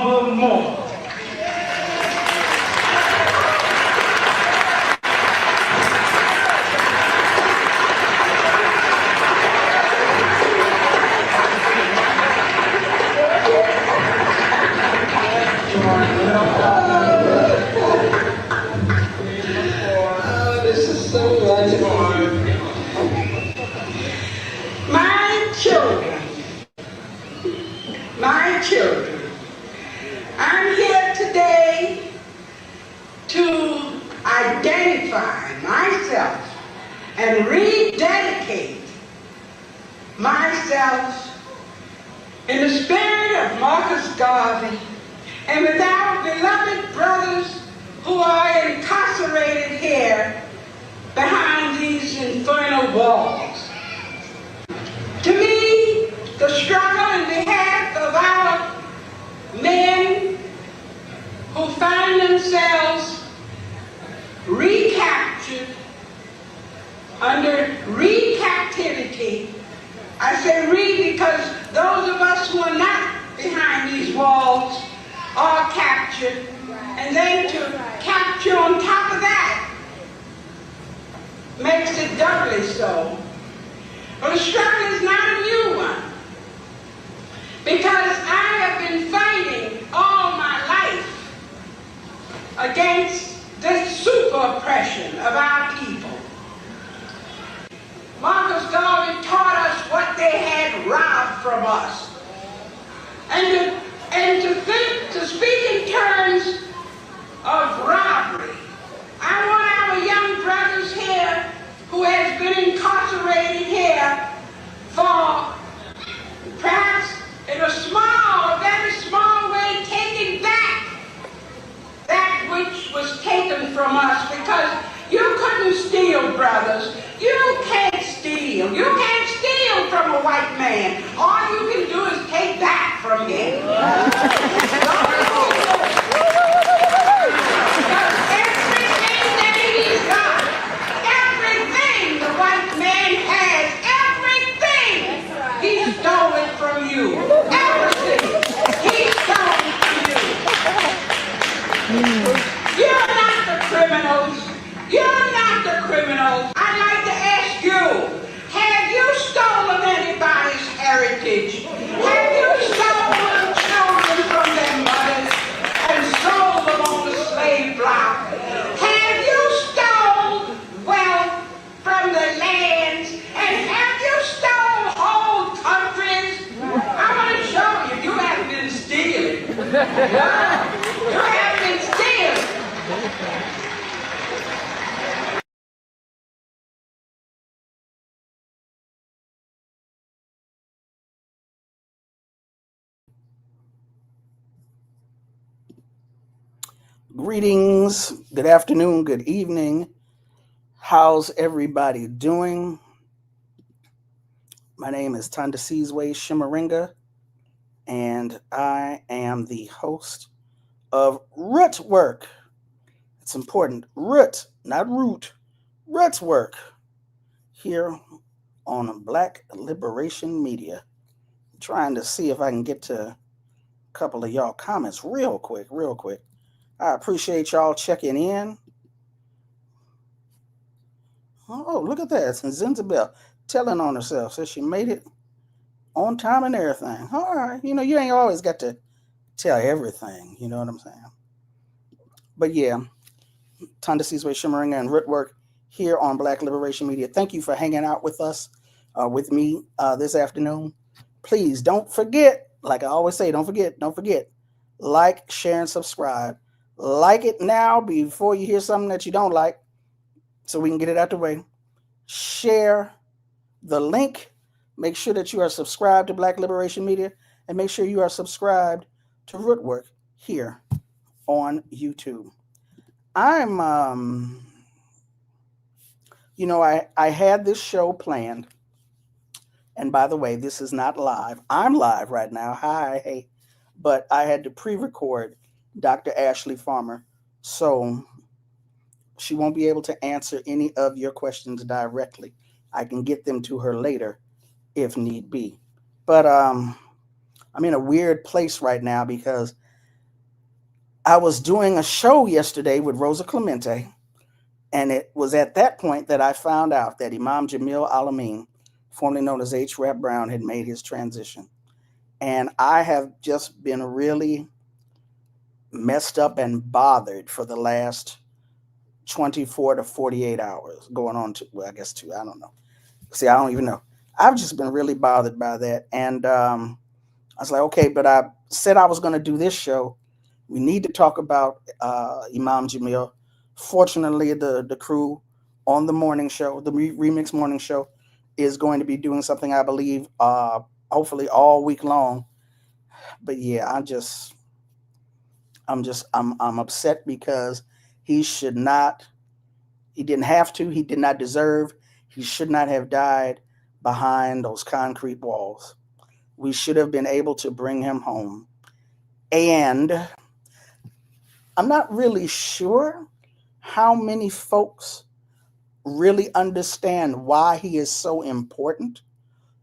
Mother Moore. This is so much fun. My children, I'm here today to identify myself and rededicate myself in the spirit of Marcus Garvey and with our beloved brothers who are incarcerated here behind these infernal walls. To me, the struggle in behalf of our men who find themselves recaptured under recaptivity. I say re because those of us who are not behind these walls are captured, and then to capture on top of that makes it doubly so. But the struggle is not a new one, because I have been fighting all my life against this super oppression of our people. Marcus Garvey taught us what they had robbed from us. And to speak in terms of robbery, I want our young brothers here who has been incarcerated here for perhaps in a small, very small way, taking back that which was taken from us, because you couldn't steal, brothers. You can't steal. You can't steal from a white man. All you can do is take back from him. Everything that he's got, everything the white man has, everything he stole it from you. Everything he stole from you. You're not the criminals. You're not the criminals. I'd like to ask you, have you stolen anybody's heritage? Have you stolen children from their mothers and sold them on the slave block? Have you stolen wealth from the lands? And have you stolen whole countries? I want to show you, you haven't been stealing. You haven't been stealing. Greetings, good afternoon, good evening. How's everybody doing? My name is Tonda Sizwe Shimaringa, and I am the host of Root Work. It's important, root, not root, Root Work, here on Black Liberation Media. I'm trying to see if I can get to a couple of y'all comments real quick. I appreciate y'all checking in. Oh, look at that. It's Zinzabel telling on herself. Says she made it on time and everything. All right. You know, you ain't always got to tell everything. You know what I'm saying? But yeah, Tonda Sizwe Shimmeringa and Root Work here on Black Liberation Media. Thank you for hanging out with us, with me this afternoon. Please don't forget, like I always say, don't forget, like, share, and subscribe. Like it now before you hear something that you don't like, so we can get it out the way. Share the link. Make sure that you are subscribed to Black Liberation Media, and make sure you are subscribed to Root Work here on YouTube. I'm, I had this show planned, and by the way, this is not live. I'm live right now. Hi, hey, but I had to pre-record Dr. Ashley Farmer, so she won't be able to answer any of your questions directly. I can get them to her later if need be. But I'm in a weird place right now because I was doing a show yesterday with Rosa Clemente, and it was at that point that I found out that Imam Jamil Alameen, formerly known as H. Rap Brown, had made his transition. And I have just been really messed up and bothered for the last 24 to 48 hours, going on to, well, I guess two, I don't know. See, I don't even know. I've just been really bothered by that. And I was like, okay, but I said I was going to do this show. We need to talk about Imam Jamil. Fortunately, the crew on the morning show, the Remix Morning Show, is going to be doing something, I believe, hopefully all week long. But yeah, I'm upset because he should not, he didn't have to, he did not deserve, he should not have died behind those concrete walls. We should have been able to bring him home. And I'm not really sure how many folks really understand why he is so important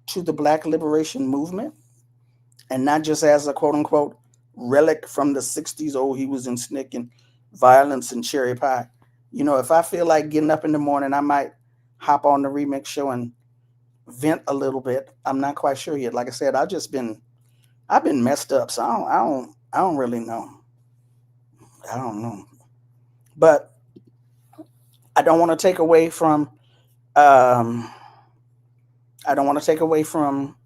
to the Black liberation movement, and not just as a quote unquote relic from the 60s. Oh, he was in SNCC and violence and cherry pie. You know, if I feel like getting up in the morning, I might hop on the Remix show and vent a little bit. I'm not quite sure yet. Like I said, I've been messed up, so I don't really know. I don't know. But I don't want to take away from um I don't want to take away from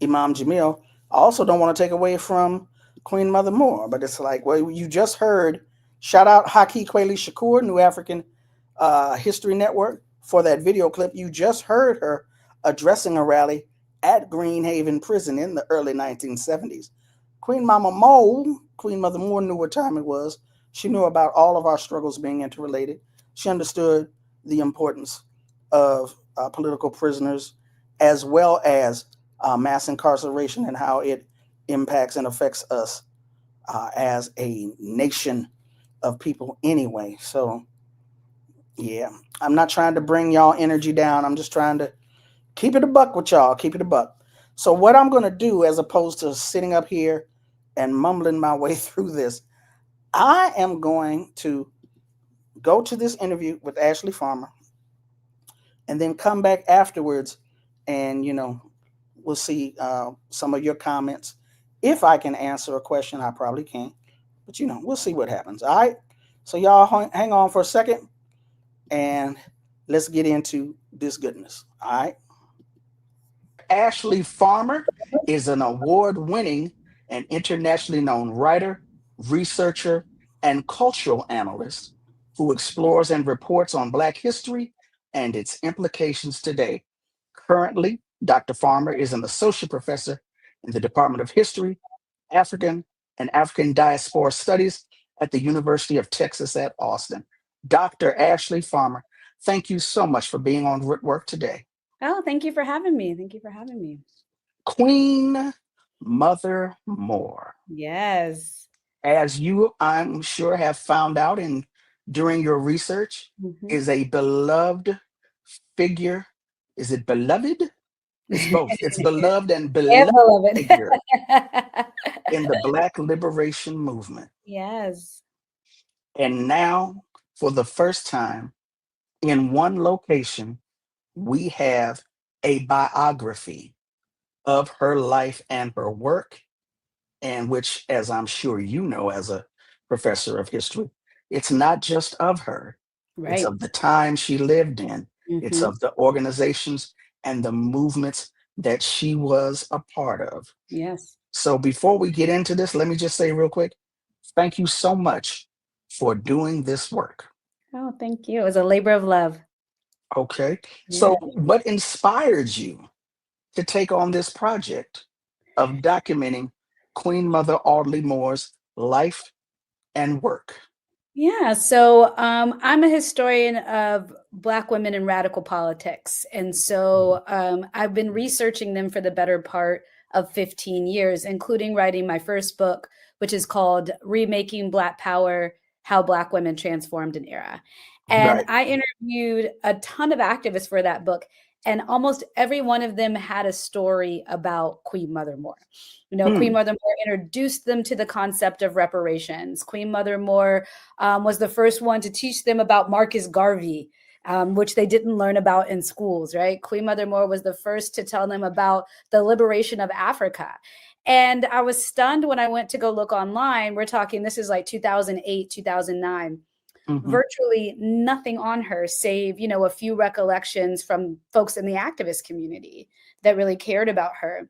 Imam Jamil. I also don't want to take away from Queen Mother Moore. But it's like, well, you just heard, shout out Haki Kweli Shakur, New African History Network, for that video clip. You just heard her addressing a rally at Greenhaven Prison in the early 1970s. Queen Mother Moore knew what time it was. She knew about all of our struggles being interrelated. She understood the importance of political prisoners, as well as mass incarceration, and how it impacts and affects us as a nation of people anyway. So, yeah, I'm not trying to bring y'all energy down. I'm just trying to keep it a buck with y'all, keep it a buck. So, what I'm going to do, as opposed to sitting up here and mumbling my way through this, I am going to go to this interview with Ashley Farmer and then come back afterwards, and we'll see some of your comments. If I can answer a question, I probably can't, but we'll see what happens. All right, so y'all hang on for a second, and let's get into this goodness. All right. Ashley Farmer is an award-winning and internationally known writer, researcher, and cultural analyst who explores and reports on Black history and its implications today. Currently, Dr. Farmer is an associate professor in the Department of History, African and African Diaspora Studies at the University of Texas at Austin. Dr. Ashley Farmer, thank you so much for being on Work today. Oh, thank you for having me. Thank you for having me. Queen Mother Moore. Yes. As you, I'm sure, have found out during your research, is a beloved figure. Is it beloved? It's both. It's beloved and beloved figure in the Black liberation movement. Yes. And now, for the first time, in one location, we have a biography of her life and her work, and which, as I'm sure you know, as a professor of history, it's not just of her, it's Right. of the time she lived in, it's of the organizations and the movements that she was a part of. Yes. So before we get into this, let me just say real quick, thank you so much for doing this work. Oh, thank you. It was a labor of love. Okay. Yeah. So what inspired you to take on this project of documenting Queen Mother Audrey Moore's life and work? Yeah, so I'm a historian of Black women in radical politics. And so I've been researching them for the better part of 15 years, including writing my first book, which is called Remaking Black Power, How Black Women Transformed an Era. And Right. I interviewed a ton of activists for that book. And almost every one of them had a story about Queen Mother Moore. Queen Mother Moore introduced them to the concept of reparations. Queen Mother Moore was the first one to teach them about Marcus Garvey, which they didn't learn about in schools, right? Queen Mother Moore was the first to tell them about the liberation of Africa. And I was stunned when I went to go look online. We're talking, this is like 2008, 2009. Virtually nothing on her, save, a few recollections from folks in the activist community that really cared about her.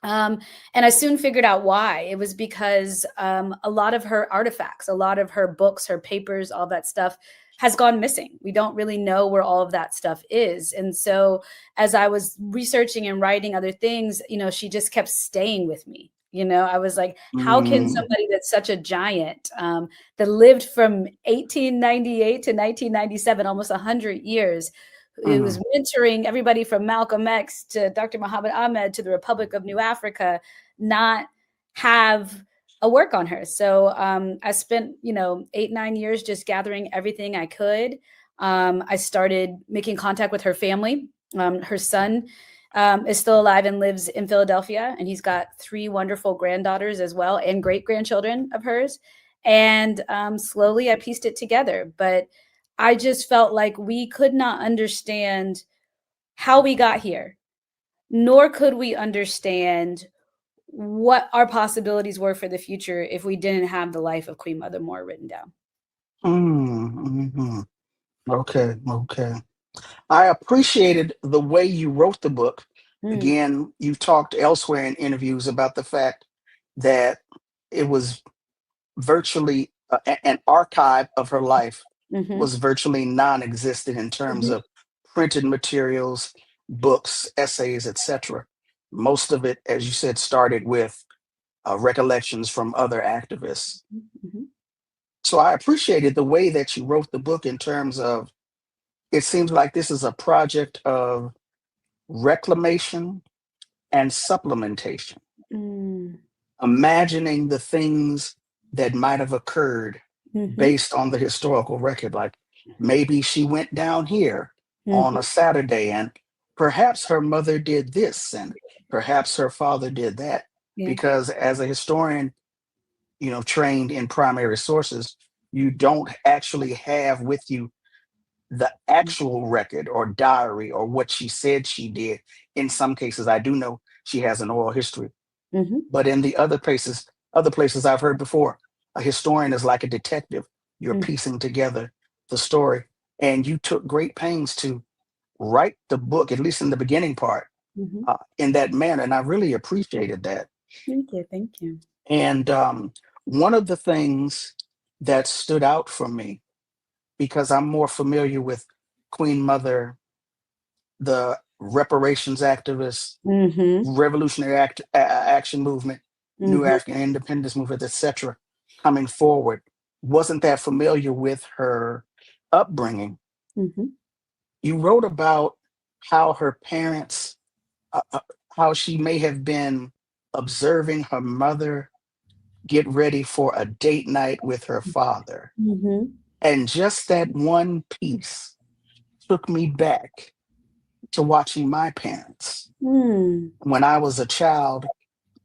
And I soon figured out why. It was because a lot of her artifacts, a lot of her books, her papers, all that stuff has gone missing. We don't really know where all of that stuff is. And so as I was researching and writing other things, she just kept staying with me. I was like, how can somebody that's such a giant that lived from 1898 to 1997, almost 100 years, it was mentoring everybody from Malcolm X to Dr. Muhammad Ahmed to the Republic of New Africa, not have a work on her. So I spent, 8-9 years just gathering everything I could. I started making contact with her family. Her son is still alive and lives in Philadelphia, and he's got 3 wonderful granddaughters as well, and great-grandchildren of hers. And slowly I pieced it together. But I just felt like we could not understand how we got here, nor could we understand what our possibilities were for the future if we didn't have the life of Queen Mother Moore written down. Okay. I appreciated the way you wrote the book. Again, you've talked elsewhere in interviews about the fact that it was virtually an archive of her life was virtually non-existent in terms of printed materials, books, essays, etc. Most of it, as you said, started with recollections from other activists. So I appreciated the way that you wrote the book in terms of, it seems like this is a project of reclamation and supplementation, imagining the things that might have occurred based on the historical record. Like maybe she went down here on a Saturday and perhaps her mother did this and perhaps her father did that. Because as a historian, trained in primary sources, you don't actually have with you the actual record or diary or what she said she did. In some cases, I do know she has an oral history, but in the other places I've heard before, a historian is like a detective. You're piecing together the story, and you took great pains to write the book, at least in the beginning part, in that manner, and I really appreciated that. Thank you. And one of the things that stood out for me, because I'm more familiar with Queen Mother, the reparations activist, revolutionary action movement, New African independence movement, etc., coming forward, wasn't that familiar with her upbringing. You wrote about how her parents, how she may have been observing her mother get ready for a date night with her father. And just that one piece took me back to watching my parents. When I was a child,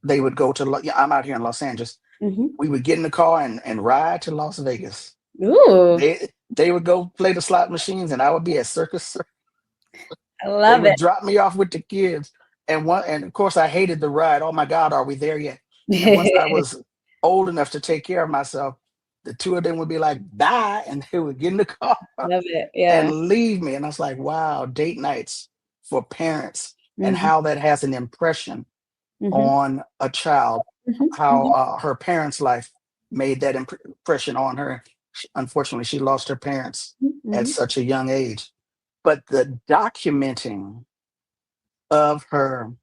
they would go to, I'm out here in Los Angeles. We would get in the car and ride to Las Vegas. They would go play the slot machines and I would be at Circus. I love They would it. drop me off with the kids. And of course I hated the ride. Oh my God, are we there yet? And once I was old enough to take care of myself, the 2 of them would be like, bye, and they would get in the car Love it. Yeah. and leave me. And I was like, wow, date nights for parents and how that has an impression on a child, how her parents' life made that impression on her. Unfortunately, she lost her parents at such a young age. But the documenting of her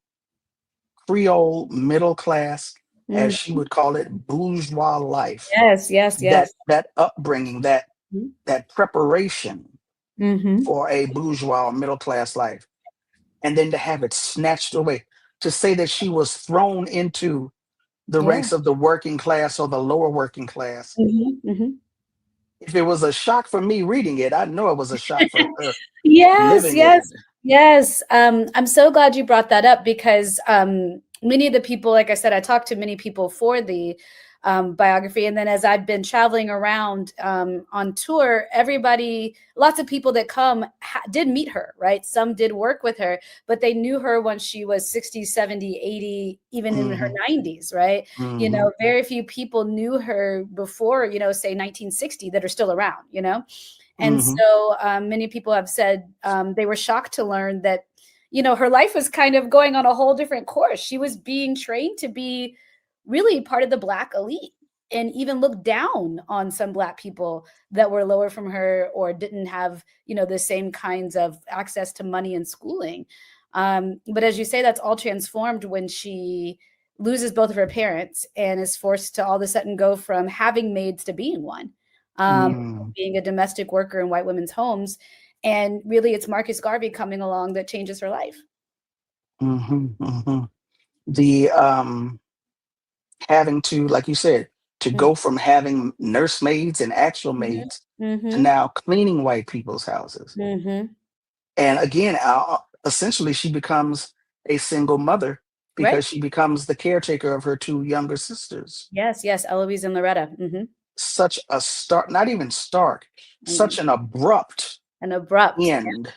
Creole middle class, as she would call it, bourgeois life. Yes. That upbringing, that preparation for a bourgeois or middle class life, and then to have it snatched away, to say that she was thrown into the ranks of the working class or the lower working class. If it was a shock for me reading it, I know it was a shock for her living it. Yes, I'm so glad you brought that up because many of the people, like I said, I talked to many people for the biography, and then as I've been traveling around on tour, lots of people that come did meet her, right? Some did work with her, but they knew her when she was 60, 70, 80, even in her 90s, right? You know, very few people knew her before, you know, say 1960 that are still around, you know? And so many people have said they were shocked to learn that, you know, her life was kind of going on a whole different course. She was being trained to be really part of the Black elite and even look down on some Black people that were lower from her or didn't have, you know, the same kinds of access to money and schooling. But as you say, that's all transformed when she loses both of her parents and is forced to all of a sudden go from having maids to being one. Being a domestic worker in white women's homes. And really, it's Marcus Garvey coming along that changes her life. The having to, like you said, to go from having nursemaids and actual maids to now cleaning white people's houses. And again, essentially, she becomes a single mother because Right. she becomes the caretaker of her two younger sisters. Yes, yes, Eloise and Loretta. Such a stark, not even stark, such an abrupt An abrupt. end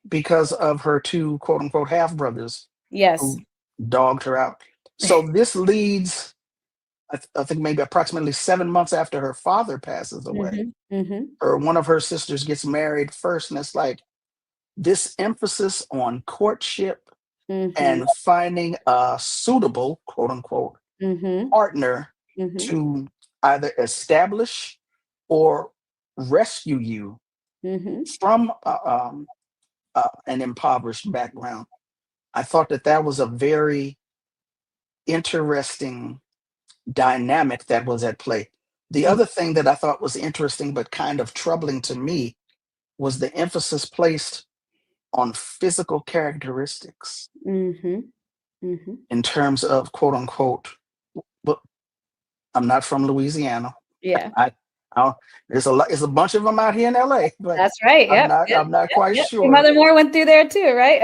because of her two quote unquote half brothers Yes. who dogged her out. So this leads, I think maybe approximately 7 months after her father passes away, or one of her sisters gets married first, and it's like this emphasis on courtship and finding a suitable quote unquote partner to either establish or rescue you from an impoverished background. I thought that that was a very interesting dynamic that was at play. The other thing that I thought was interesting but kind of troubling to me was the emphasis placed on physical characteristics in terms of quote unquote. Well, I'm not from Louisiana. Yeah. I there's a lot. There's a bunch of them out here in LA, but That's right. I'm Yep. not. Yep. I'm not Yep. quite Yep. sure. Mother Moore went through there too, right?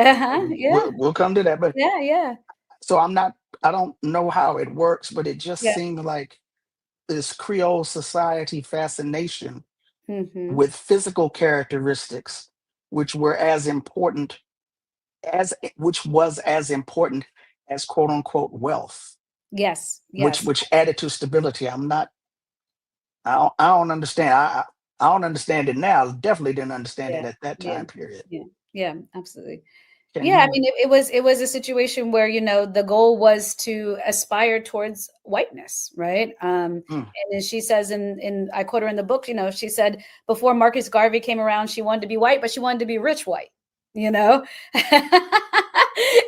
Yeah. We'll come to that, but Yeah. Yeah. so I'm not. I don't know how it works, but it just Yeah. seemed like this Creole society fascination Mm-hmm. with physical characteristics, which were as important which was as important as quote unquote wealth, Yes. Yes. which added to stability. I'm not. I don't understand. I don't understand it now. Definitely didn't understand Yeah. it at that Yeah. time period. Yeah. Yeah. Absolutely. Can Yeah, I you? mean, it was a situation where, you know, the goal was to aspire towards whiteness, right? Mm, And as she says in I quote her in the book, you know, she said before Marcus Garvey came around, she wanted to be white, but she wanted to be rich white, you know?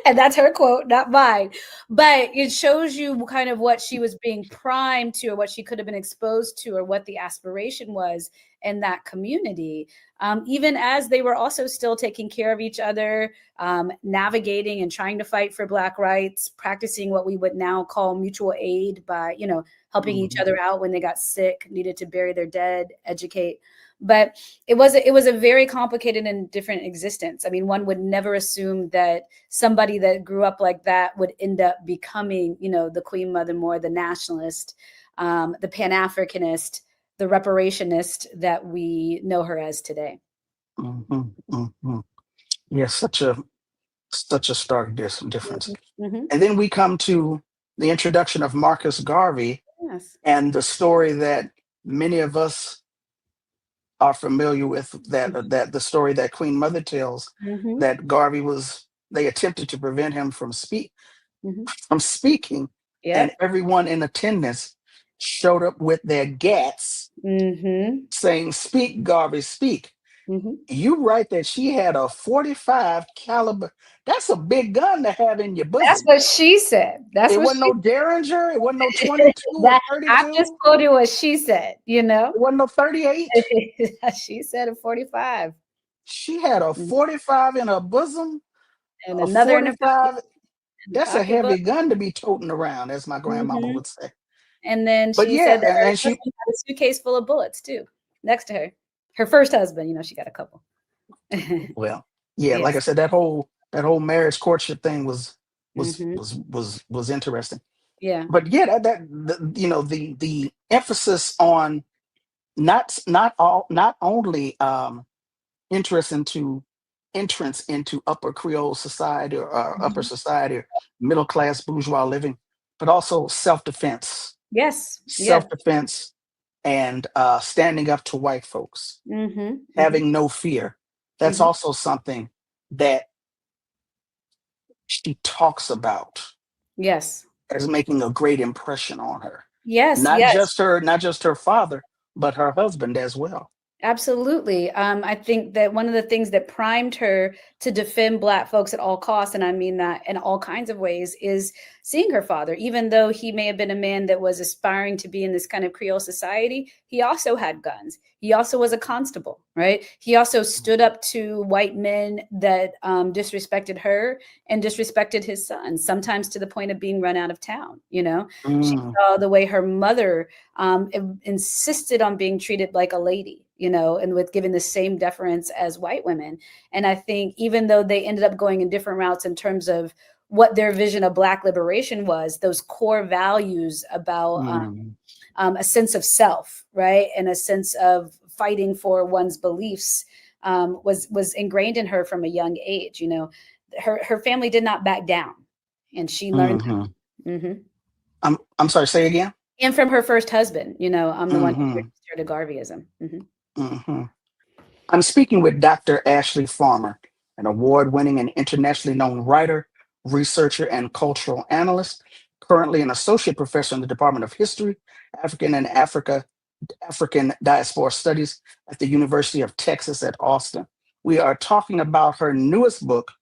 And that's her quote, not mine. But it shows you kind of what she was being primed to, or what she could have been exposed to, or what the aspiration was in that community. Even as they were also still taking care of each other, navigating and trying to fight for Black rights, practicing what we would now call mutual aid by, you know, helping each other out when they got sick, needed to bury their dead, educate. But it was a very complicated and different existence. I mean, one would never assume that somebody that grew up like that would end up becoming, you know, the Queen Mother Moore, the nationalist, the Pan-Africanist, the reparationist that we know her as today. Yeah, such a stark difference. Mm-hmm. And then we come to the introduction of Marcus Garvey Yes. and the story that many of us are familiar with, that the story that Queen Mother tells, Mm-hmm. that Garvey was, they attempted to prevent him from speaking, and Yep. everyone in attendance showed up with their gats Mm-hmm. saying, "Speak, Garvey, speak." Mm-hmm. You write that she had a 45 caliber. That's a big gun to have in your That's bosom. what she said. That's It what wasn't she no Derringer. It wasn't no 22 or that I'm just 32. quoting what she said, you know? It wasn't no 38. She said a 45 She had a 45 in her bosom. and A another in her 45. That's a pocketbook. heavy gun to be toting around, as my grandmama Mhm. would say. And then But she yeah, said that her and she, husband had a suitcase full of bullets too, next to her. Her first husband, you know, she got a couple. well, Yeah, like I Yes. said, that whole marriage courtship thing was was Hmm. was was was interesting. Yeah. But yeah, the emphasis on not only interest into entrance into upper Creole society or upper Mhm. society or middle class bourgeois living, but also Yes. Yes. self-defense, and standing up to white folks, Hmm. Hmm. having no fear. That's Hmm. also something that she talks about Yes. as making a great impression on her. Yes. Not Yes. just her, not just her father, but her husband as well. Absolutely. I think that one of the things that primed her to defend Black folks at all costs, and I mean that in all kinds of ways, is seeing her father. Even though he may have been a man that was aspiring to be in this kind of Creole society, he also had guns. He also was a constable, right? He also stood up to white men that disrespected her and disrespected his son, sometimes to the point of being run out of town. She Mm, saw the way her mother insisted on being treated like a lady, and with given the same deference as white women. And I think even though they ended up going in different routes in terms of what their vision of Black liberation was, those core values about mm, a sense of self, right, and a sense of fighting for one's beliefs was ingrained in her from a young age. Her family did not back down, and she learned. mhm. Mhm. I'm sorry, say again? And from her first husband, I'm the one who Mhm, introduced her to Garveyism. Mhm. mhm. I'm speaking with Dr. Ashley Farmer, an award-winning and internationally known writer, researcher, and cultural analyst, currently an associate professor in the Department of History, African Diaspora Studies at the University of Texas at Austin. We are talking about her newest book,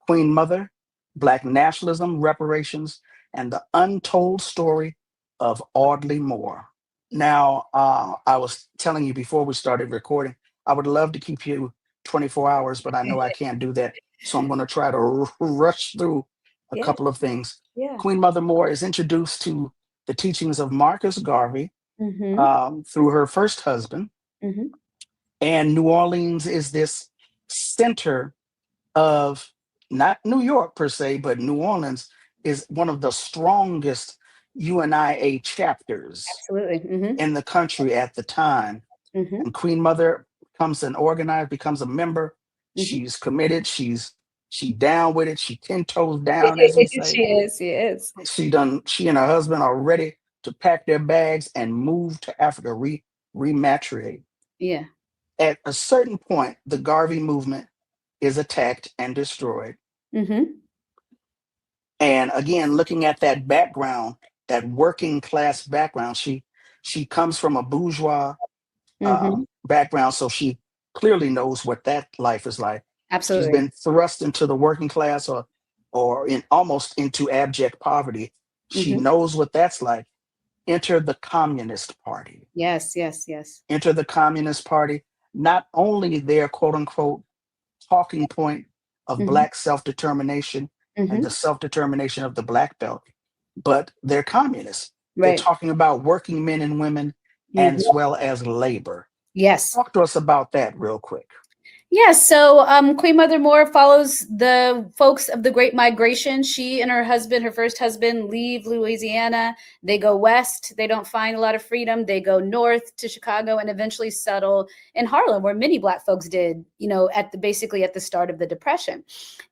Queen Mother, Black Nationalism, Reparations, and the Untold Story of Audrey Moore. Now, I was telling you before we started recording, I would love to keep you 24 hours, but I know I can't do that. So I'm going to try to rush through a Yeah, couple of things. yeah. Queen Mother Moore is introduced to the teachings of Marcus Garvey Mhm, through her first husband. mhm. And New Orleans is this center of not New York per se, but New Orleans is one of the strongest UNIA chapters Absolutely. Mhm, in the country at the time. mhm, And Queen Mother becomes an organizer, becomes a member. mhm. She's committed. She down with it. She 10 toes down, as we say. She is. She and her husband are ready to pack their bags and move to Africa, rematriate. Yeah. At a certain point, the Garvey movement is attacked and destroyed. Mhm, And again, looking at that background, that working class background, she comes from a bourgeois mhm. background, so she clearly knows what that life is like. She's Absolutely. been thrust into the working class, or in almost into abject poverty. She Mhm. knows what that's like. Enter the Communist Party. Yes, yes, yes. Enter the Communist Party. Not only their quote unquote talking point of Mhm, Black self determination and the mhm. self determination of the Black Belt, but they're communists. They're Right. talking about working men and women as Mhm. well as labor. Yes. Talk to us about that real quick. Yeah, so Queen Mother Moore follows the folks of the Great Migration. She and her husband, her first husband, leave Louisiana. They go west. They don't find a lot of freedom. They go north to Chicago and eventually settle in Harlem, where many Black folks did, basically at the start of the Depression.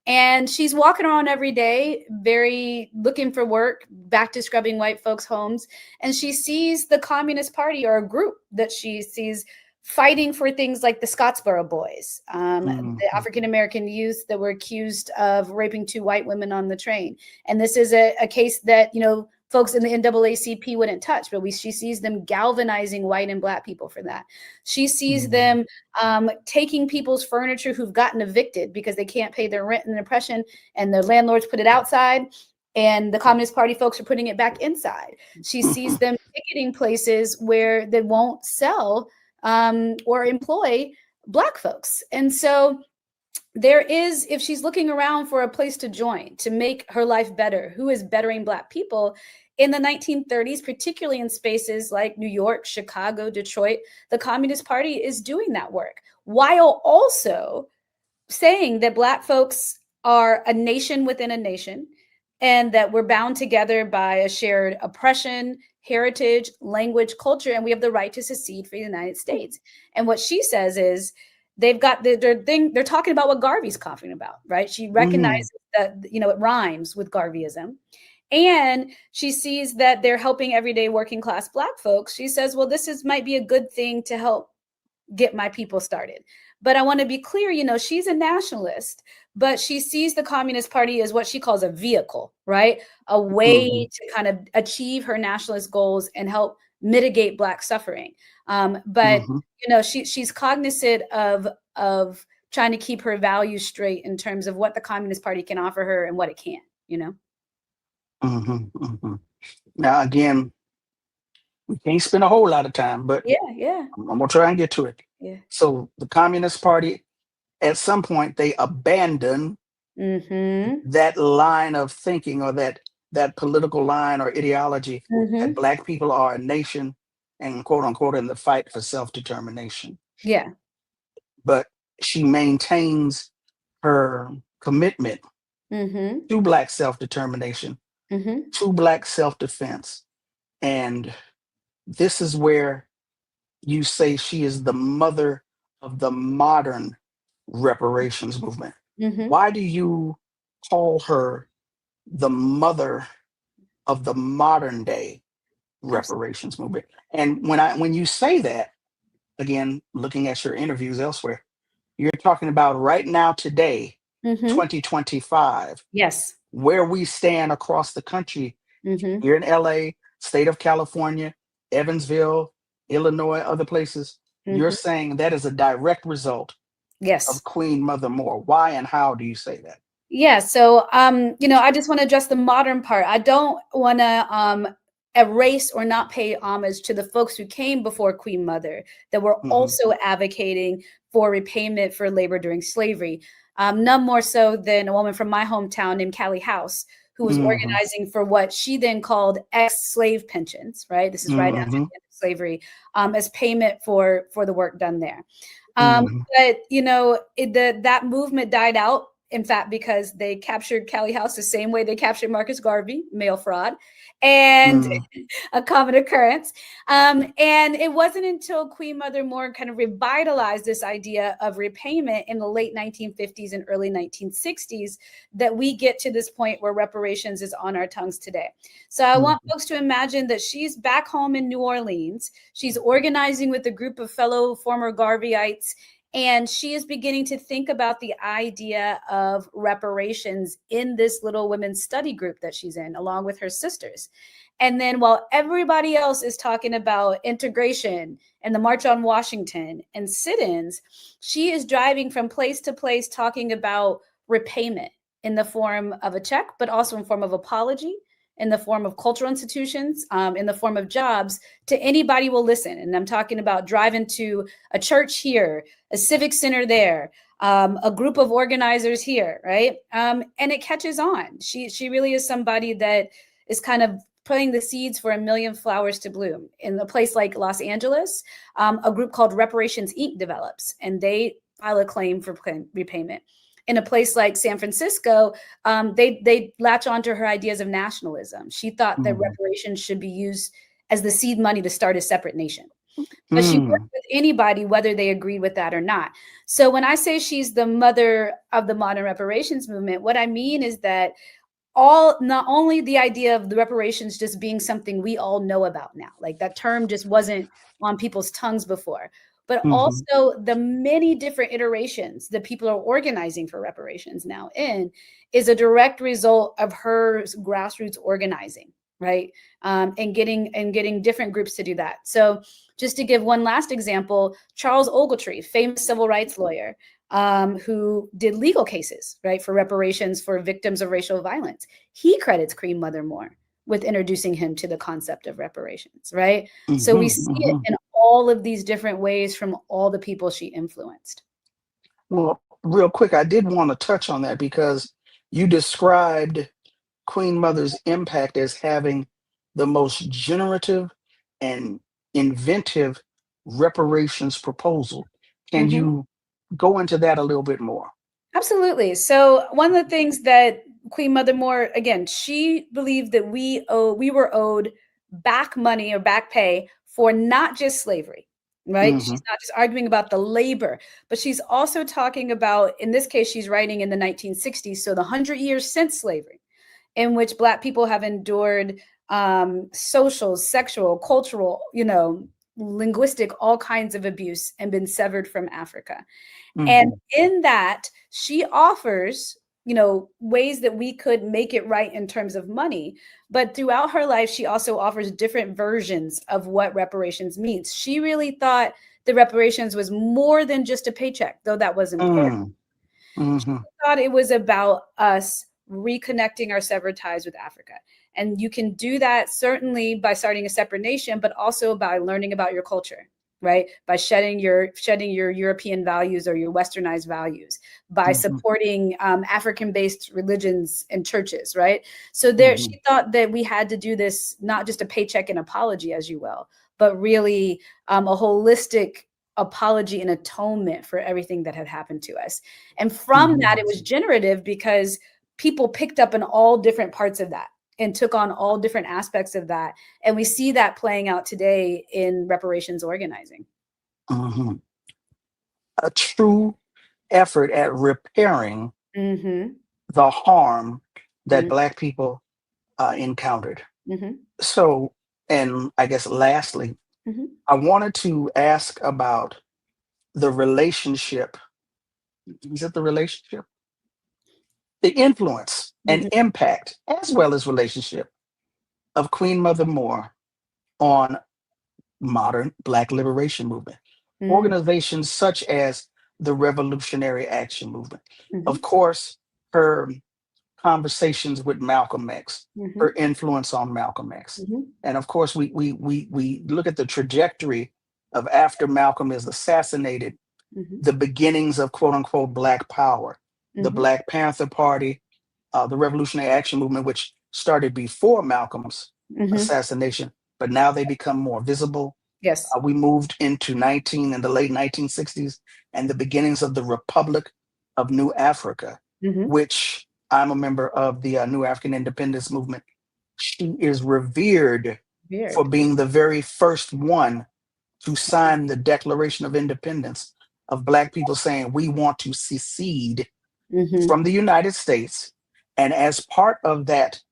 And she's walking around every day, very looking for work, back to scrubbing white folks' homes. And she sees the Communist Party, or a group that she sees fighting for things like the Scottsboro Boys, the Mhm. African American youth that were accused of raping two white women on the train. And this is a case that, folks in the NAACP wouldn't touch, but she sees them galvanizing white and Black people for that. She sees Mhm. them taking people's furniture who've gotten evicted because they can't pay their rent in the Depression, and the landlords put it outside, and the Communist Party folks are putting it back inside. She sees them picketing places where they won't sell or employ Black folks. And so there is, if she's looking around for a place to join to make her life better, who is bettering Black people? In the 1930s, particularly in spaces like New York, Chicago, Detroit, the Communist Party is doing that work while also saying that Black folks are a nation within a nation, and that we're bound together by a shared oppression, heritage, language, culture, and we have the right to secede for the United States. And what she says is they've got their thing, they're talking about what Garvey's talking about, right? She recognizes that, you know, it rhymes with Garveyism. And she sees that they're helping everyday working class Black folks. She says, well, might be a good thing to help get my people started. But I want to be clear, you know, she's a nationalist, but she sees the Communist Party as what she calls a vehicle, right? A way to kind of achieve her nationalist goals and help mitigate Black suffering. But you know, she's cognizant of trying to keep her values straight in terms of what the Communist Party can offer her and what it can't, you know? Now, again, we can't spend a whole lot of time, but Yeah. I'm gonna try and get to it. Yeah. So the Communist Party, at some point, they abandon that line of thinking, or that political line or ideology that Black people are a nation and, quote unquote, in the fight for self-determination. Yeah. But she maintains her commitment to Black self-determination, to Black self-defense. And this is where you say she is the mother of the modern reparations movement. Why do you call her the mother of the modern day reparations movement? And when you say that, again, looking at your interviews elsewhere, you're talking about right now, today, 2025, Yes. where we stand across the country, here in LA, state of California, Evansville, Illinois, other places. You're saying that is a direct result of Queen Mother Moore. Why and how do you say that? Yeah. So, you know, I just want to address the modern part. I don't want to erase or not pay homage to the folks who came before Queen Mother that were also advocating for repayment for labor during slavery. None more so than a woman from my hometown named Callie House, who was organizing for what she then called ex-slave pensions, right? This is right after the end of slavery, as payment for the work done there. But, you know, that movement died out, in fact, because they captured Callie House the same way they captured Marcus Garvey, mail fraud, and a common occurrence. And it wasn't until Queen Mother Moore kind of revitalized this idea of repayment in the late 1950s and early 1960s that we get to this point where reparations is on our tongues today. So I want folks to imagine that she's back home in New Orleans. She's organizing with a group of fellow former Garveyites, and she is beginning to think about the idea of reparations in this little women's study group that she's in, along with her sisters. And then while everybody else is talking about integration and the March on Washington and sit-ins, she is driving from place to place talking about repayment in the form of a check, but also in form of apology, in the form of cultural institutions, in the form of jobs, to anybody will listen. And I'm talking about driving to a church here, a civic center there, a group of organizers here, right? And it catches on. She really is somebody that is kind of planting the seeds for a million flowers to bloom. In a place like Los Angeles, a group called Reparations Inc. develops, and they file a claim for repayment. In a place like San Francisco, they latch onto her ideas of nationalism. She thought that reparations should be used as the seed money to start a separate nation. But she worked with anybody, whether they agreed with that or not. So when I say she's the mother of the modern reparations movement, what I mean is that not only the idea of the reparations just being something we all know about now, like that term just wasn't on people's tongues before, but also the many different iterations that people are organizing for reparations now is a direct result of her grassroots organizing, right? And getting different groups to do that. So just to give one last example, Charles Ogletree, famous civil rights lawyer, who did legal cases, right, for reparations for victims of racial violence. He credits Queen Mother Moore with introducing him to the concept of reparations, right? So we see it in all of these different ways from all the people she influenced. Well, real quick, I did want to touch on that because you described Queen Mother's impact as having the most generative and inventive reparations proposal. Can you go into that a little bit more? Absolutely. So one of the things that Queen Mother Moore, again, she believed that we were owed back money or back pay for not just slavery, right? Mm-hmm. She's not just arguing about the labor, but she's also talking about, in this case, she's writing in the 1960s, so the 100 years since slavery, in which Black people have endured social, sexual, cultural, linguistic, all kinds of abuse and been severed from Africa. And in that, she offers, ways that we could make it right in terms of money. But throughout her life, she also offers different versions of what reparations means. She really thought the reparations was more than just a paycheck, though that was important. Mm-hmm. She thought it was about us reconnecting our severed ties with Africa. And you can do that certainly by starting a separate nation, but also by learning about your culture, right? By shedding your European values or your Westernized values, by supporting African-based religions and churches, right? So she thought that we had to do this, not just a paycheck and apology, as you will, but really a holistic apology and atonement for everything that had happened to us. And from that, it was generative because people picked up in all different parts of that and took on all different aspects of that. And we see that playing out today in reparations organizing. A true effort at repairing the harm that Black people encountered. So, and I guess lastly, I wanted to ask about the relationship. Is it the relationship? The influence and impact, as well as relationship, of Queen Mother Moore on modern Black liberation movement. Organizations such as the Revolutionary Action Movement. Of course, her conversations with Malcolm X, her influence on Malcolm X. And of course, we look at the trajectory of after Malcolm is assassinated, the beginnings of quote unquote Black Power, the Black Panther Party, the Revolutionary Action Movement, which started before Malcolm's assassination, but now they become more visible. Yes. We moved into in the late 1960s and the beginnings of the Republic of New Africa, which I'm a member of the New African Independence Movement. She is revered for being the very first one to sign the Declaration of Independence of Black people saying we want to secede from the United States. And as part of that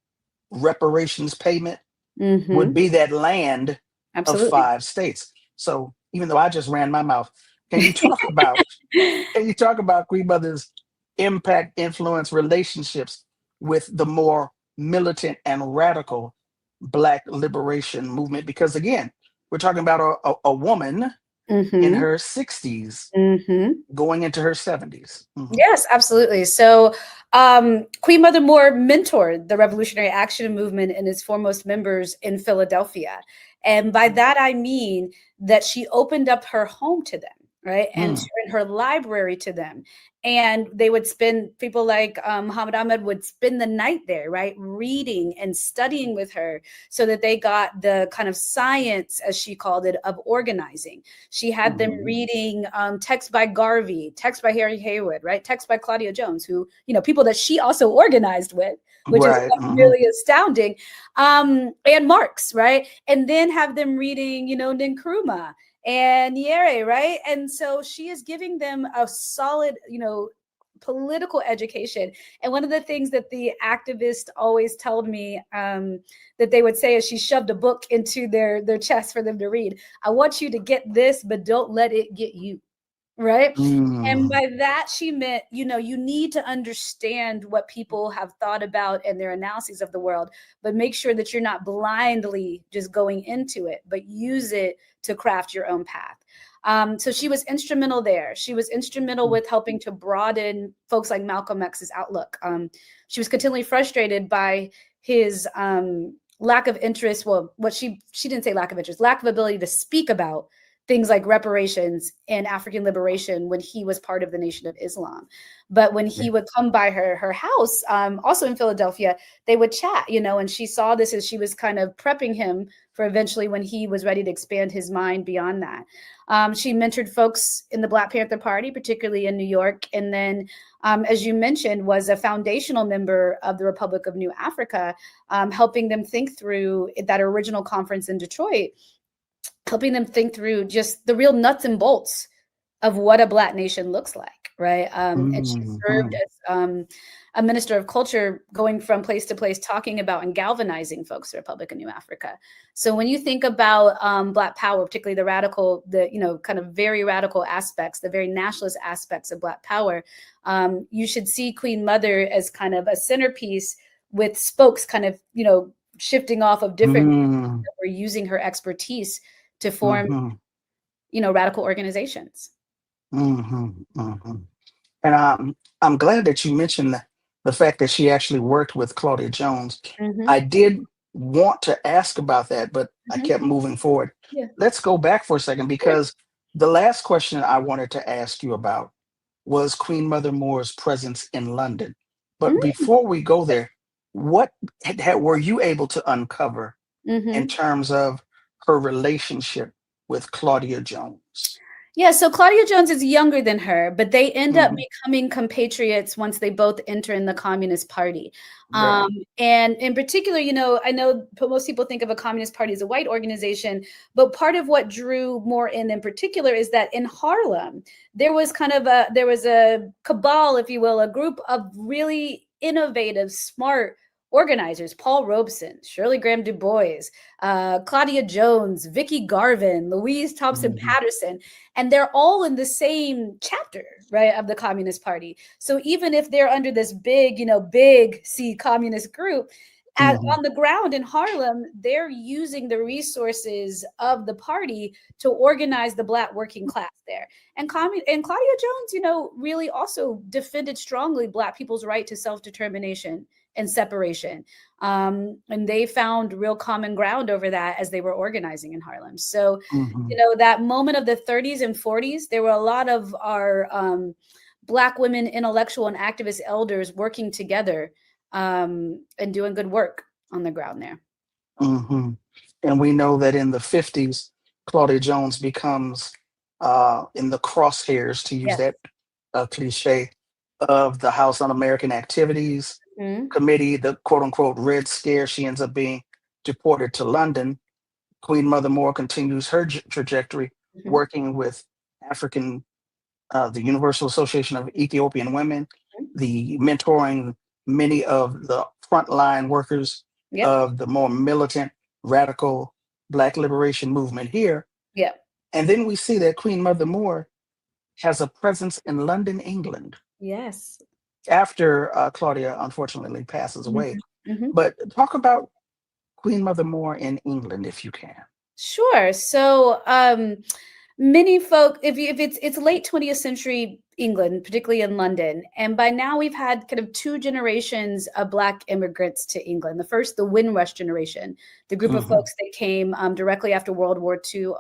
reparations payment would be that land of 5 states. So even though I just ran my mouth, can you talk about Queen Mother's impact, influence, relationships with the more militant and radical Black liberation movement? Because again, we're talking about a woman in her 60s going into her 70s. Yes, absolutely. So Queen Mother Moore mentored the Revolutionary Action Movement and its foremost members in Philadelphia. And by that, I mean that she opened up her home to them, right? And her library to them. And they would people like Muhammad Ahmed would spend the night there, right? Reading and studying with her so that they got the kind of science, as she called it, of organizing. She had them reading texts by Garvey, texts by Harry Haywood, right? Texts by Claudia Jones, who, people that she also organized with, which is really astounding. And Marx, right? And then have them reading, Nkrumah and Nyerere, right? And so she is giving them a solid, political education. And one of the things that the activist always told me that they would say as she shoved a book into their chest for them to read, I want you to get this, but don't let it get you. Right. And by that, she meant, you need to understand what people have thought about and their analyses of the world, but make sure that you're not blindly just going into it, but use it to craft your own path. So she was instrumental there. She was instrumental with helping to broaden folks like Malcolm X's outlook. She was continually frustrated by his lack of interest. Well, what she didn't say lack of interest, lack of ability to speak about things like reparations and African liberation when he was part of the Nation of Islam. But when he would come by her house, also in Philadelphia, they would chat, and she saw this as she was kind of prepping him for eventually when he was ready to expand his mind beyond that. She mentored folks in the Black Panther Party, particularly in New York. And then, as you mentioned, was a foundational member of the Republic of New Africa, helping them think through that original conference in Detroit, helping them think through just the real nuts and bolts of what a Black nation looks like, right? And she served as a minister of culture, going from place to place, talking about and galvanizing folks in the Republic of New Africa. So when you think about Black power, particularly the radical, kind of very radical aspects, the very nationalist aspects of Black power, you should see Queen Mother as kind of a centerpiece with spokes kind of, shifting off of different that were using her expertise to form, radical organizations. And I'm glad that you mentioned the fact that she actually worked with Claudia Jones. I did want to ask about that, but I kept moving forward. Yeah. Let's go back for a second, because the last question I wanted to ask you about was Queen Mother Moore's presence in London. But before we go there, what were you able to uncover in terms of her relationship with Claudia Jones? Yeah, so Claudia Jones is younger than her, but they end up becoming compatriots once they both enter in the Communist Party. Right. And in particular, I know most people think of a Communist Party as a white organization, but part of what drew Moore in particular is that in Harlem, there was a cabal, if you will, a group of really innovative, smart organizers: Paul Robeson, Shirley Graham Du Bois, Claudia Jones, Vicky Garvin, Louise Thompson Patterson, and they're all in the same chapter, right, of the Communist Party. So even if they're under this big C communist group, on the ground in Harlem, they're using the resources of the party to organize the Black working class there. And Claudia Jones, really also defended strongly Black people's right to self-determination and separation. And they found real common ground over that as they were organizing in Harlem. So, that moment of the 30s and 40s, there were a lot of our Black women intellectual and activist elders working together and doing good work on the ground there. And we know that in the 50s, Claudia Jones becomes in the crosshairs, to use that cliche, of the House Un-American Activities Committee, the quote unquote Red Scare. She ends up being deported to London. Queen Mother Moore continues her trajectory, working with the Universal Association of Ethiopian Women, the mentoring many of the frontline workers of the more militant, radical Black liberation movement here. And then we see that Queen Mother Moore has a presence in London, England. Yes. After Claudia unfortunately passes away. But talk about Queen Mother Moore in England, if you can. Sure. So many folk, if it's late 20th century England, particularly in London, and by now we've had kind of two generations of Black immigrants to England. The first, the Windrush generation, the group of folks that came directly after World War II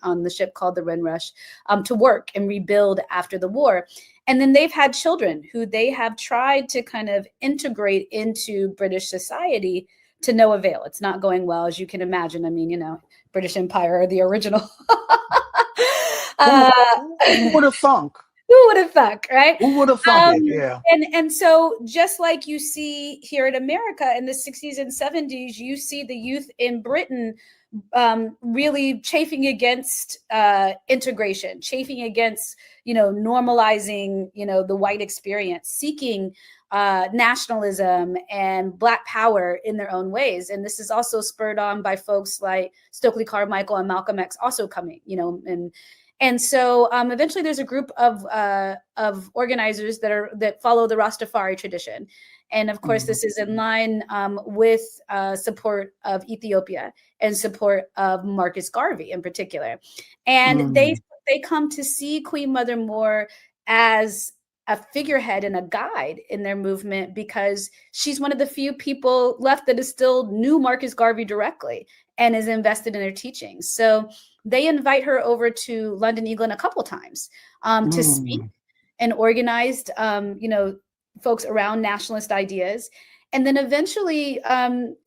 on the ship called the Windrush to work and rebuild after the war. And then they've had children who they have tried to kind of integrate into British society to no avail. It's not going well, as you can imagine. I mean, British Empire, the original. Who would have thunk? Who would have thunk, right? Who would have thunk it? Yeah. And so just like you see here in America in the 60s and 70s, you see the youth in Britain really chafing against integration, chafing against, normalizing, the white experience, seeking nationalism and Black power in their own ways. And this is also spurred on by folks like Stokely Carmichael and Malcolm X also coming, and so eventually there's a group of organizers that follow the Rastafari tradition. And of course, this is in line with support of Ethiopia and support of Marcus Garvey in particular. And they come to see Queen Mother Moore as a figurehead and a guide in their movement because she's one of the few people left that is still knew Marcus Garvey directly and is invested in their teachings. So they invite her over to London, England a couple times to speak and organized, folks around nationalist ideas. And then eventually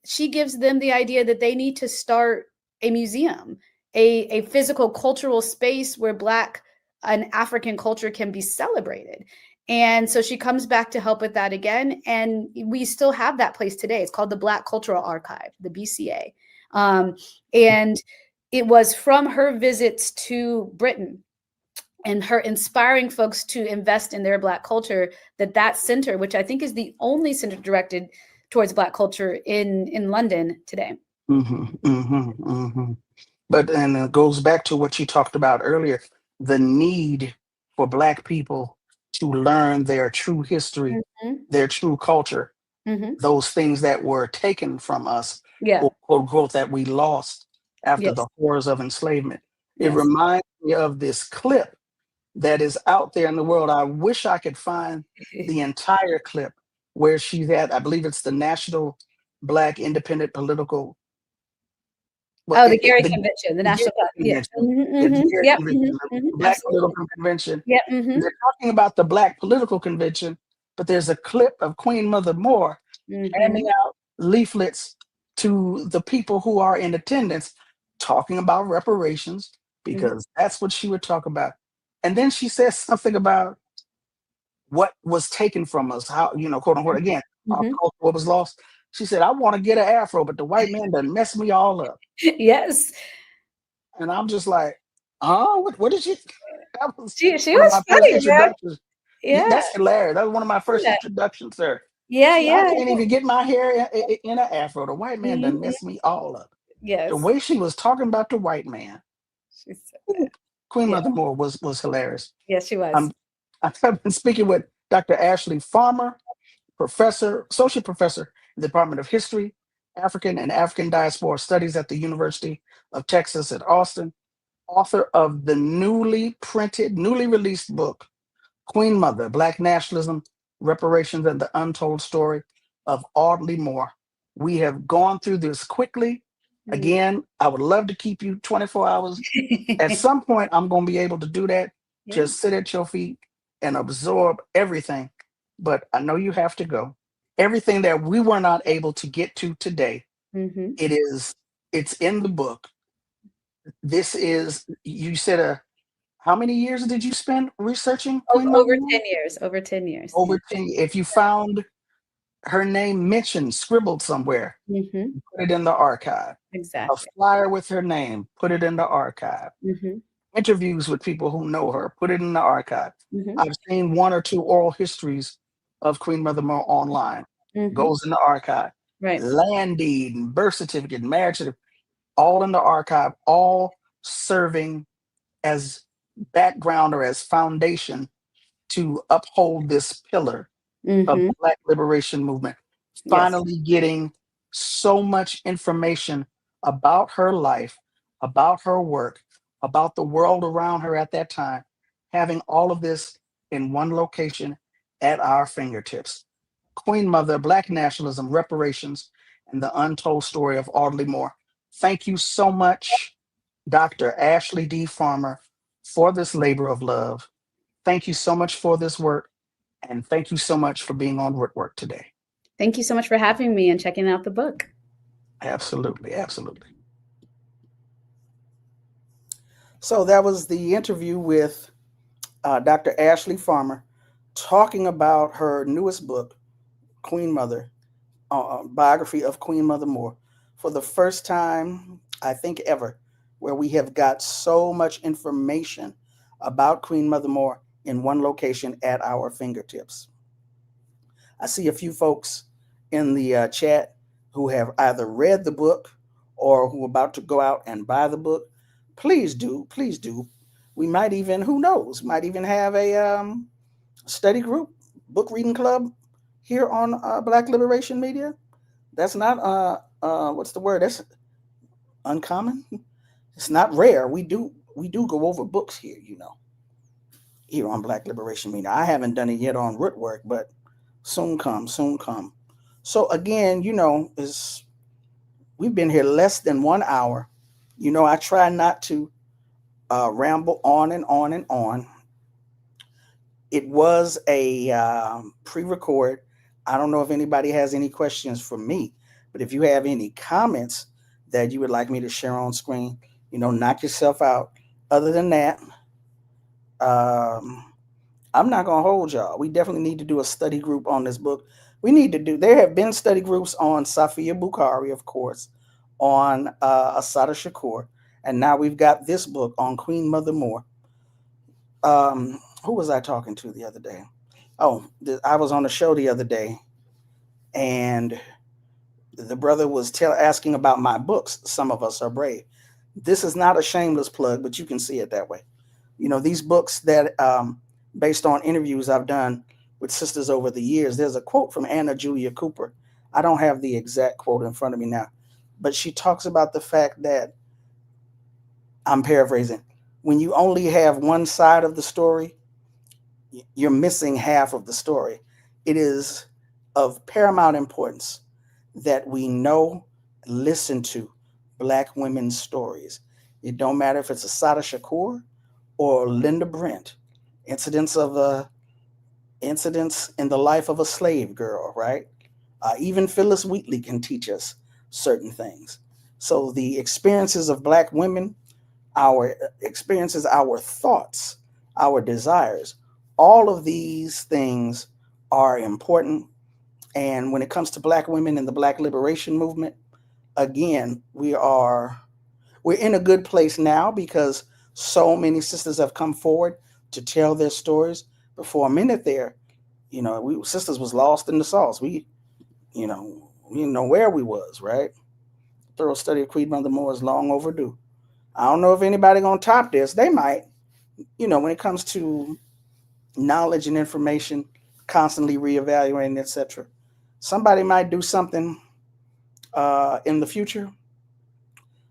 she gives them the idea that they need to start a museum, a physical cultural space where Black and African culture can be celebrated. And so she comes back to help with that again. And we still have that place today. It's called the Black Cultural Archive, the BCA. And it was from her visits to Britain and her inspiring folks to invest in their Black culture that center, which I think is the only center directed towards Black culture in London today. But and it goes back to what you talked about earlier, the need for Black people to learn their true history, their true culture, those things that were taken from us, or growth that we lost after the horrors of enslavement. It reminds me of this clip that is out there in the world. I wish I could find the entire clip where she's at. I believe it's the National Black Independent Political. The Gary Convention, the National Convention. Black Political Convention. They're talking about the Black Political Convention, but there's a clip of Queen Mother Moore handing out leaflets to the people who are in attendance, talking about reparations, because that's what she would talk about. And then she says something about what was taken from us, how, quote unquote, again, our culture, what was lost. She said, I want to get an afro, but the white man done messed me all up. Yes. And I'm just like, what did she? That was she was funny, introductions. Yeah. That's hilarious. That was one of my first introductions, sir. I can't even get my hair in an afro. The white man done messed me all up. Yes. The way she was talking about the white man. Queen Mother Moore was hilarious. Yes, she was. I've been speaking with Dr. Ashley Farmer, associate professor in the Department of History, African and African Diaspora Studies at the University of Texas at Austin, author of the newly released book, Queen Mother, Black Nationalism, Reparations, and the Untold Story of Audrey Moore. We have gone through this quickly. Again, I would love to keep you 24 hours. At some point, I'm going to be able to do that. Just sit at your feet and absorb everything. But I know you have to go. Everything that we were not able to get to today, it's in the book. This is, you said, how many years did you spend researching? Over 10 years. Over 10 years. Over 10. If you found her name mentioned, scribbled somewhere, put it in the archive. Exactly. A flyer with her name, put it in the archive. Interviews with people who know her, put it in the archive. I've seen 1 or 2 oral histories of Queen Mother Moore online. Goes in the archive. Right. Land deed and birth certificate, marriage certificate, all in the archive, all serving as background or as foundation to uphold this pillar of the Black liberation movement. Finally getting so much information about her life, about her work, about the world around her at that time, having all of this in one location at our fingertips. Queen Mother, Black Nationalism, Reparations, and the Untold Story of Audrey Moore. Thank you so much, Dr. Ashley D. Farmer, for this labor of love. Thank you so much for this work, and thank you so much for being on Rootwork today. Thank you so much for having me and checking out the book. Absolutely, absolutely. So that was the interview with Dr. Ashley Farmer talking about her newest book, Queen Mother, biography of Queen Mother Moore, for the first time, I think ever, where we have got so much information about Queen Mother Moore in one location at our fingertips. I see a few folks in the chat who have either read the book or who are about to go out and buy the book. Please do, please do. We might even, who knows, might even have a study group, book reading club here on Black Liberation Media. That's not, what's the word? That's uncommon. It's not rare. We do go over books here, here on Black Liberation Media. I haven't done it yet on Rootwork, but soon come, soon come. So again, We've been here less than 1 hour. You know, I try not to ramble on and on and on. It was a pre-record. I don't know if anybody has any questions for me, but if you have any comments that you would like me to share on screen, knock yourself out. Other than that, um, I'm not going to hold y'all. We definitely need to do a study group on this book. There have been study groups on Safia Bukhari, of course, on Assata Shakur, and now we've got this book on Queen Mother Moore. Who was I talking to the other day? Oh, I was on a show the other day, and the brother was asking about my books. Some of Us Are Brave. This is not a shameless plug, but you can see it that way. These books that, based on interviews I've done with sisters over the years, there's a quote from Anna Julia Cooper. I don't have the exact quote in front of me now, but she talks about the fact that, I'm paraphrasing, when you only have one side of the story, you're missing half of the story. It is of paramount importance that we listen to Black women's stories. It don't matter if it's Assata Shakur or Linda Brent, incidents in the life of a slave girl, right? Even Phyllis Wheatley can teach us certain things. So the experiences of Black women, our experiences, our thoughts, our desires, all of these things are important. And when it comes to Black women and the Black liberation movement, again, we're in a good place now because so many sisters have come forward to tell their stories. But for a minute there, we sisters was lost in the sauce. We didn't know where we was, right? Thorough study of Queen Mother Moore is long overdue. I don't know if anybody gonna top this. They might. When it comes to knowledge and information, constantly reevaluating, etc. Somebody might do something in the future,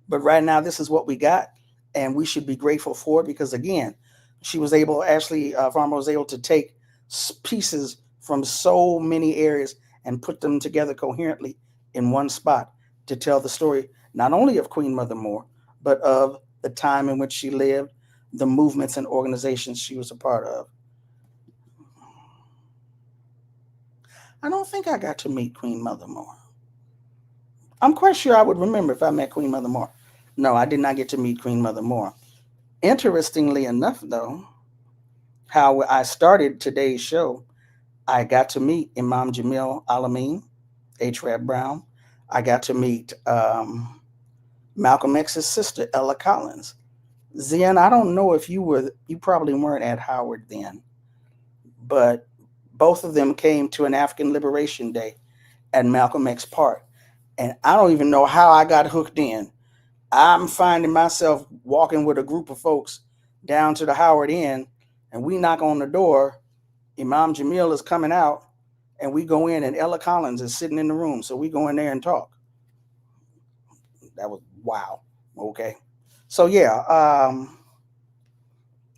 but right now this is what we got, and we should be grateful for it because, again, Ashley Farmer was able to take pieces from so many areas and put them together coherently in one spot to tell the story not only of Queen Mother Moore, but of the time in which she lived, the movements and organizations she was a part of. I don't think I got to meet Queen Mother Moore. I'm quite sure I would remember if I met Queen Mother Moore. No, I did not get to meet Queen Mother Moore. Interestingly enough, though, how I started today's show, I got to meet Imam Jamil Alameen, H. Rap Brown. I got to meet Malcolm X's sister, Ella Collins. Zen, I don't know if you probably weren't at Howard then, but both of them came to an African Liberation Day at Malcolm X Park. And I don't even know how I got hooked in. I'm finding myself walking with a group of folks down to the Howard Inn, and we knock on the door. Imam Jamil is coming out, and we go in, and Ella Collins is sitting in the room. So we go in there and talk. That was wow. Okay. So yeah,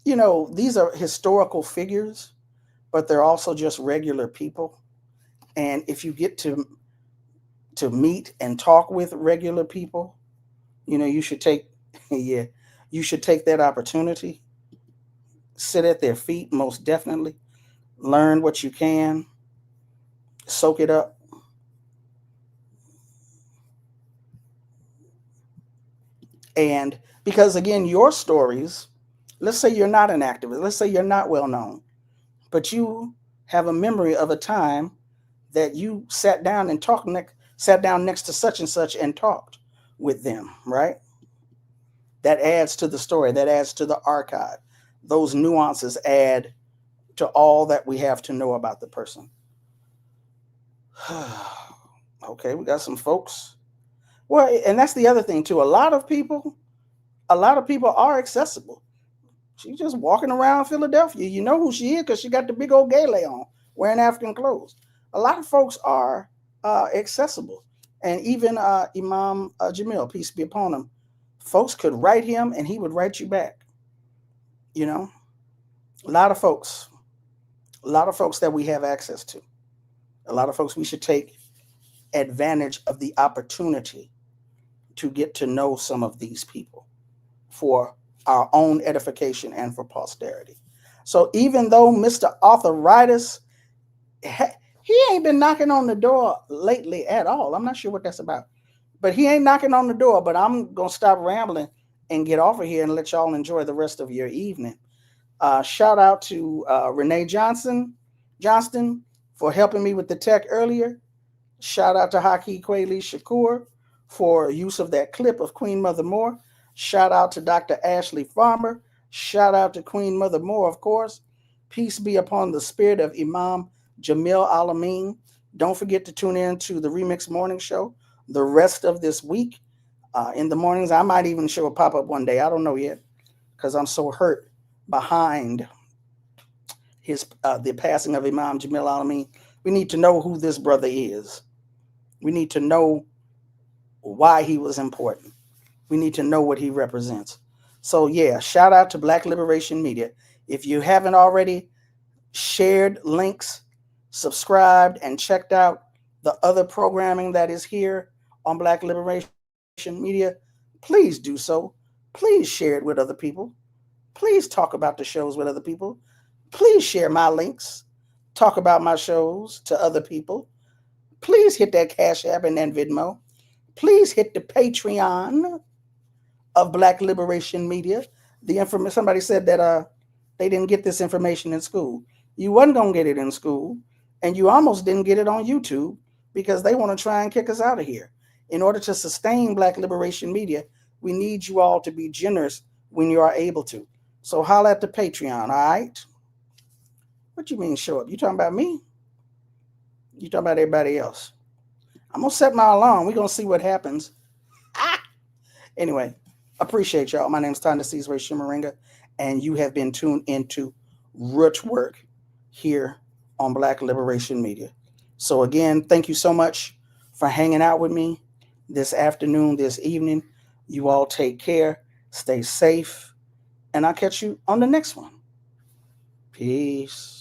these are historical figures, but they're also just regular people. And if you get to meet and talk with regular people, you should take that opportunity. Sit at their feet, most definitely. Learn what you can. Soak it up. And because, again, your stories, let's say you're not an activist, let's say you're not well known, but you have a memory of a time that you sat down next to such and such and talked with them, right? That adds to the story, that adds to the archive. Those nuances add to all that we have to know about the person. Okay, we got some folks. Well, and that's the other thing too. A lot of people are accessible. She's just walking around Philadelphia. You know who she is because she got the big old gele on, wearing African clothes. A lot of folks are accessible. And even Imam Jamil, peace be upon him, folks could write him and he would write you back. A lot of folks that we have access to. A lot of folks we should take advantage of the opportunity to get to know some of these people for our own edification and for posterity. So even though Mr. Arthritis, he ain't been knocking on the door lately at all. I'm not sure what that's about. But he ain't knocking on the door. But I'm going to stop rambling and get off of here and let y'all enjoy the rest of your evening. Shout out to Renee Johnston for helping me with the tech earlier. Shout out to Haki Kweli Shakur for use of that clip of Queen Mother Moore. Shout out to Dr. Ashley Farmer. Shout out to Queen Mother Moore, of course. Peace be upon the spirit of Imam Jamil Alameen. Don't forget to tune in to the Remix Morning Show the rest of this week. In the mornings, I might even show a pop-up one day. I don't know yet because I'm so hurt behind the passing of Imam Jamil Alameen. We need to know who this brother is. We need to know why he was important. We need to know what he represents. So yeah, shout out to Black Liberation Media. If you haven't already shared links, subscribed, and checked out the other programming that is here on Black Liberation Media, please do so. Please share it with other people. Please talk about the shows with other people. Please share my links. Talk about my shows to other people. Please hit that Cash App and that Venmo. Please hit the Patreon of Black Liberation Media. The information, somebody said that they didn't get this information in school. You wasn't gonna get it in school, and you almost didn't get it on YouTube because they want to try and kick us out of here. In order to sustain Black Liberation Media, we need you all to be generous when you are able to. So holla at the Patreon, all right? What you mean show up? You talking about me? You talking about everybody else? I'm gonna set my alarm. We're gonna see what happens. Anyway, appreciate y'all. My name is Tonda Cesare Shimaringa, and you have been tuned into Root Work here on Black Liberation Media. So again, thank you so much for hanging out with me this afternoon, this evening. You all take care, stay safe, and I'll catch you on the next one. Peace.